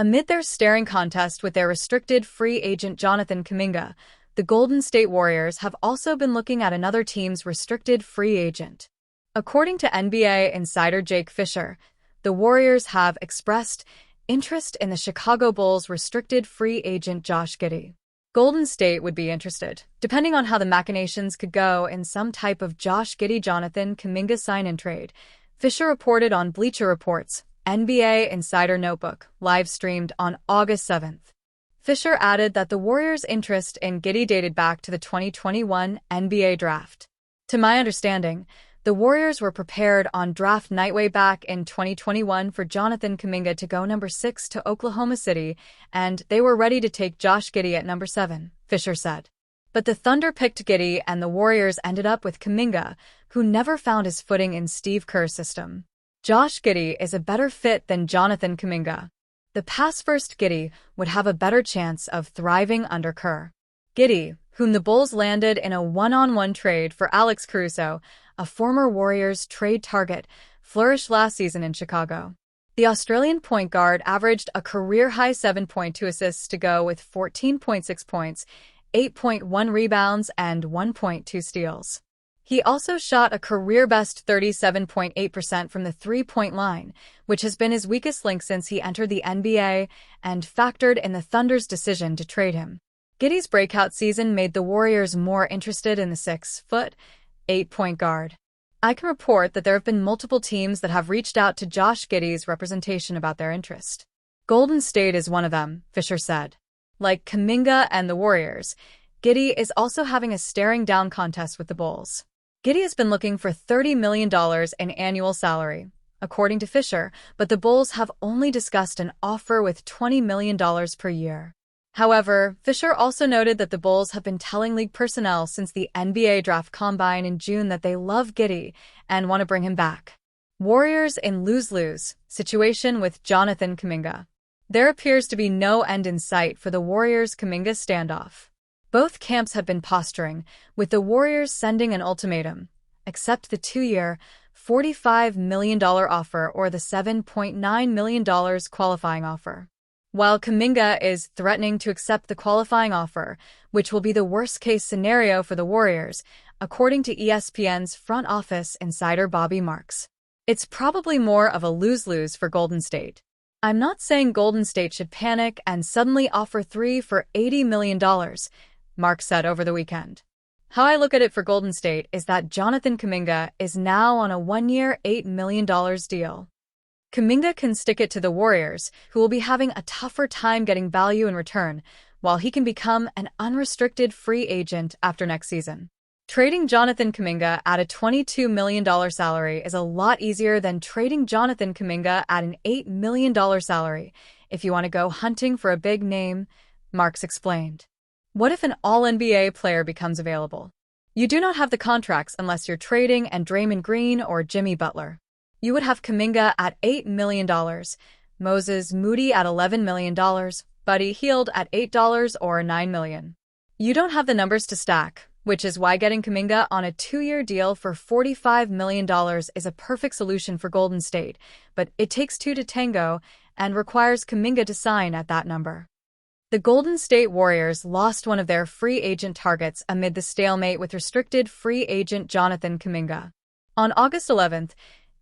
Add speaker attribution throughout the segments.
Speaker 1: Amid their staring contest with their restricted free agent Jonathan Kuminga, the Golden State Warriors have also been looking at another team's restricted free agent. According to NBA insider Jake Fisher, the Warriors have expressed interest in the Chicago Bulls' restricted free agent Josh Giddey. Golden State would be interested, depending on how the machinations could go, in some type of Josh Giddey-Jonathan Kuminga sign-in trade, Fisher reported on Bleacher Report's NBA Insider Notebook, live-streamed on August 7th. Fisher added that the Warriors' interest in Giddey dated back to the 2021 NBA draft. To my understanding, the Warriors were prepared on draft night way back in 2021 for Jonathan Kuminga to go number 6 to Oklahoma City, and they were ready to take Josh Giddey at number 7, Fisher said. But the Thunder picked Giddey and the Warriors ended up with Kuminga, who never found his footing in Steve Kerr's system. Josh Giddey is a better fit than Jonathan Kuminga. The pass-first Giddey would have a better chance of thriving under Kerr. Giddey, whom the Bulls landed in a one-on-one trade for Alex Caruso, a former Warriors trade target, flourished last season in Chicago. The Australian point guard averaged a career-high 7.2 assists to go with 14.6 points, 8.1 rebounds, and 1.2 steals. He also shot a career-best 37.8% from the three-point line, which has been his weakest link since he entered the NBA and factored in the Thunder's decision to trade him. Giddey's breakout season made the Warriors more interested in the 6'8" point guard. I can report that there have been multiple teams that have reached out to Josh Giddey's representation about their interest. Golden State is one of them, Fisher said. Like Kuminga and the Warriors, Giddey is also having a staring down contest with the Bulls. Giddey has been looking for $30 million in annual salary, according to Fisher, but the Bulls have only discussed an offer with $20 million per year. However, Fisher also noted that the Bulls have been telling league personnel since the NBA draft combine in June that they love Giddey and want to bring him back. Warriors in lose-lose situation with Jonathan Kuminga. There appears to be no end in sight for the Warriors-Kuminga standoff. Both camps have been posturing, with the Warriors sending an ultimatum: accept the 2-year, $45 million offer or the $7.9 million qualifying offer. While Kuminga is threatening to accept the qualifying offer, which will be the worst-case scenario for the Warriors, according to ESPN's front office insider Bobby Marks. It's probably more of a lose-lose for Golden State. I'm not saying Golden State should panic and suddenly offer 3 for $80 million, Mark said over the weekend. How I look at it for Golden State is that Jonathan Kuminga is now on a 1-year, $8 million deal. Kuminga can stick it to the Warriors, who will be having a tougher time getting value in return, while he can become an unrestricted free agent after next season. Trading Jonathan Kuminga at a $22 million salary is a lot easier than trading Jonathan Kuminga at an $8 million salary if you want to go hunting for a big name, Marks explained. What if an All-NBA player becomes available? You do not have the contracts unless you're trading and Draymond Green or Jimmy Butler. You would have Kuminga at $8 million, Moses Moody at $11 million, Buddy Hield at $8 or $9 million. You don't have the numbers to stack, which is why getting Kuminga on a 2-year deal for $45 million is a perfect solution for Golden State, but it takes 2 to tango and requires Kuminga to sign at that number. The Golden State Warriors lost one of their free agent targets amid the stalemate with restricted free agent Jonathan Kuminga. On August 11th,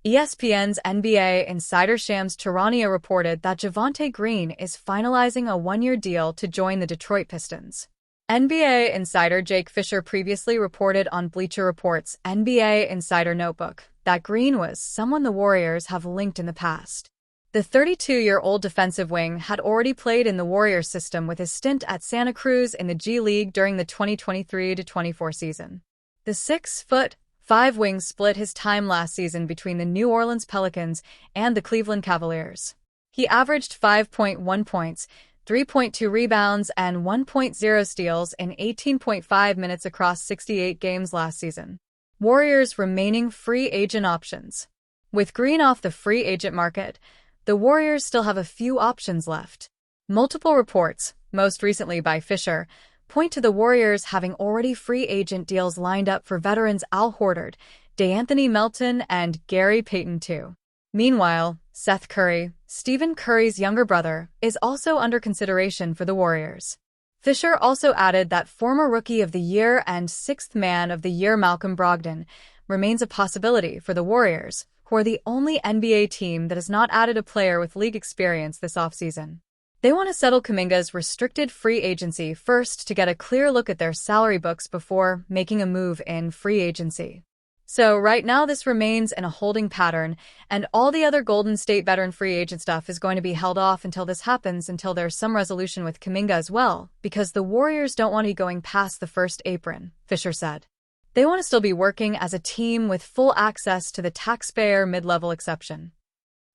Speaker 1: ESPN's NBA insider Shams Charania reported that Javonte Green is finalizing a 1-year deal to join the Detroit Pistons. NBA insider Jake Fisher previously reported on Bleacher Report's NBA Insider Notebook that Green was someone the Warriors have linked in the past. The 32-year-old defensive wing had already played in the Warriors system with his stint at Santa Cruz in the G League during the 2023-24 season. The 6'5" wing split his time last season between the New Orleans Pelicans and the Cleveland Cavaliers. He averaged 5.1 points, 3.2 rebounds, and 1.0 steals in 18.5 minutes across 68 games last season. Warriors' remaining free agent options. With Green off the free agent market, the Warriors still have a few options left. Multiple reports, most recently by Fisher, point to the Warriors having already free agent deals lined up for veterans Al Horford, DeAnthony Melton, and Gary Payton II. Meanwhile, Seth Curry, Stephen Curry's younger brother, is also under consideration for the Warriors. Fisher also added that former Rookie of the Year and Sixth Man of the Year Malcolm Brogdon remains a possibility for the Warriors, who are the only NBA team that has not added a player with league experience this offseason. They want to settle Kuminga's restricted free agency first to get a clear look at their salary books before making a move in free agency. So right now this remains in a holding pattern, and all the other Golden State veteran free agent stuff is going to be held off until this happens, until there's some resolution with Kuminga as well, because the Warriors don't want to be going past the first apron, Fisher said. They want to still be working as a team with full access to the taxpayer mid-level exception.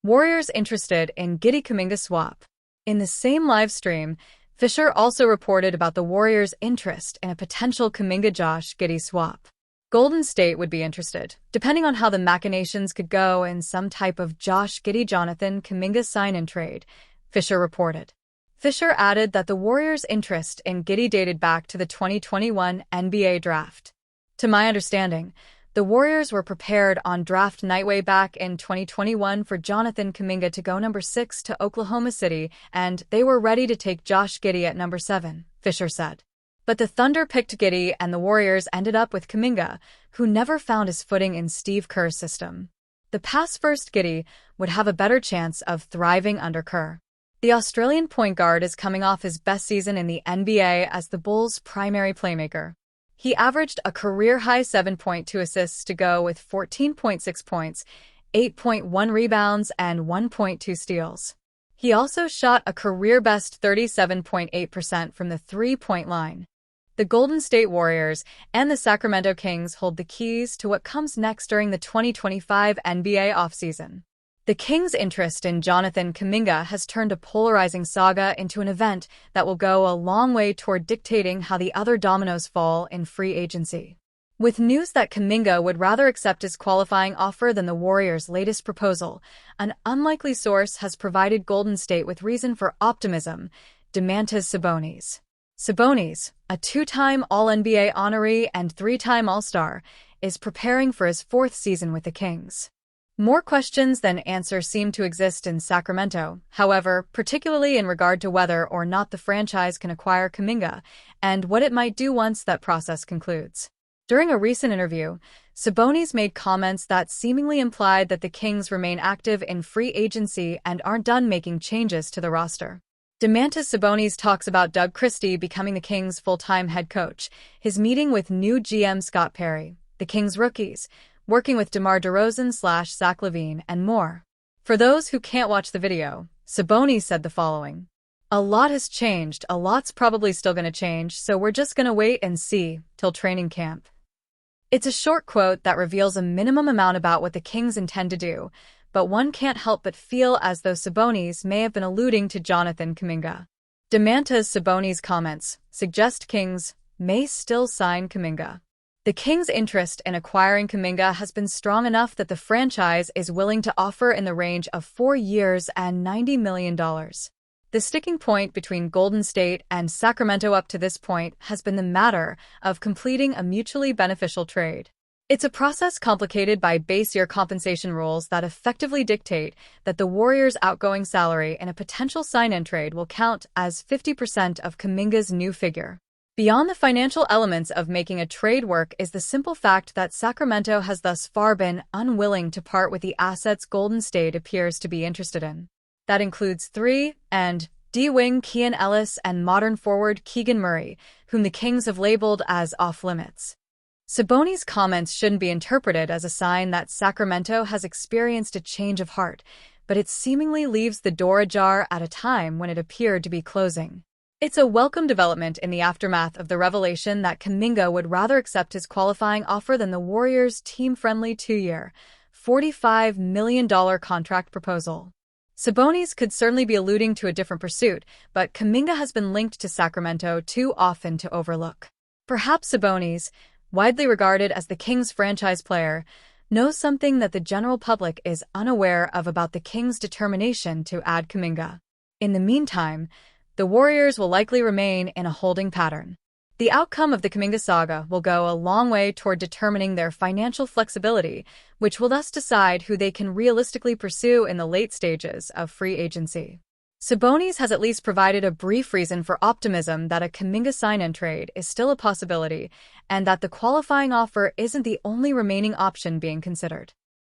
Speaker 1: Warriors interested in Giddey Kuminga swap. In the same live stream, Fisher also reported about the Warriors' interest in a potential Kuminga-Josh Giddey swap. Golden State would be interested, depending on how the machinations could go, in some type of Josh Giddey-Jonathan Kuminga sign-in trade, Fisher reported. Fisher added that the Warriors' interest in Giddey dated back to the 2021 NBA draft. To my understanding, the Warriors were prepared on draft night way back in 2021 for Jonathan Kuminga to go number 6 to Oklahoma City, and they were ready to take Josh Giddey at number 7, Fisher said. But the Thunder picked Giddey and the Warriors ended up with Kuminga, who never found his footing in Steve Kerr's system. The pass-first Giddey would have a better chance of thriving under Kerr. The Australian point guard is coming off his best season in the NBA as the Bulls' primary playmaker. He averaged a career-high 7.2 assists to go with 14.6 points, 8.1 rebounds, and 1.2 steals. He also shot a career-best 37.8% from the three-point line. The Golden State Warriors and the Sacramento Kings hold the keys to what comes next during the 2025 NBA offseason. The Kings' interest in Jonathan Kuminga has turned a polarizing saga into an event that will go a long way toward dictating how the other dominoes fall in free agency. With news that Kuminga would rather accept his qualifying offer than the Warriors' latest proposal, an unlikely source has provided Golden State with reason for optimism: Domantas Sabonis. Sabonis, a two-time All-NBA honoree and three-time All-Star, is preparing for his fourth season with the Kings. More questions than answers seem to exist in Sacramento, however, particularly in regard to whether or not the franchise can acquire Kuminga and what it might do once that process concludes. During a recent interview, Sabonis made comments that seemingly implied that the Kings remain active in free agency and aren't done making changes to the roster. Domantas Sabonis talks about Doug Christie becoming the Kings' full-time head coach, his meeting with new GM Scott Perry, the Kings rookies, working with DeMar DeRozan/Zach LaVine, and more. For those who can't watch the video, Sabonis said the following: "A lot has changed, a lot's probably still going to change, so we're just going to wait and see till training camp." It's a short quote that reveals a minimum amount about what the Kings intend to do, but one can't help but feel as though Sabonis may have been alluding to Jonathan Kuminga. Domantas Sabonis' comments suggest Kings may still sign Kuminga. The Kings' interest in acquiring Kuminga has been strong enough that the franchise is willing to offer in the range of 4 years and $90 million. The sticking point between Golden State and Sacramento up to this point has been the matter of completing a mutually beneficial trade. It's a process complicated by base year compensation rules that effectively dictate that the Warriors' outgoing salary in a potential sign-in trade will count as 50% of Kuminga's new figure. Beyond the financial elements of making a trade work is the simple fact that Sacramento has thus far been unwilling to part with the assets Golden State appears to be interested in. That includes 3 and D-wing Keon Ellis and modern forward Keegan Murray, whom the Kings have labeled as off-limits. Sabonis' comments shouldn't be interpreted as a sign that Sacramento has experienced a change of heart, but it seemingly leaves the door ajar at a time when it appeared to be closing. It's a welcome development in the aftermath of the revelation that Kuminga would rather accept his qualifying offer than the Warriors' team-friendly 2-year, $45 million contract proposal. Sabonis could certainly be alluding to a different pursuit, but Kuminga has been linked to Sacramento too often to overlook. Perhaps Sabonis, widely regarded as the Kings' franchise player, knows something that the general public is unaware of about the Kings' determination to add Kuminga. In the meantime, the Warriors will likely remain in a holding pattern. The outcome of the Kuminga saga will go a long way toward determining their financial flexibility, which will thus decide who they can realistically pursue in the late stages of free agency. Sabonis has at least provided a brief reason for optimism that a Kuminga sign-and trade is still a possibility and that the qualifying offer isn't the only remaining option being considered.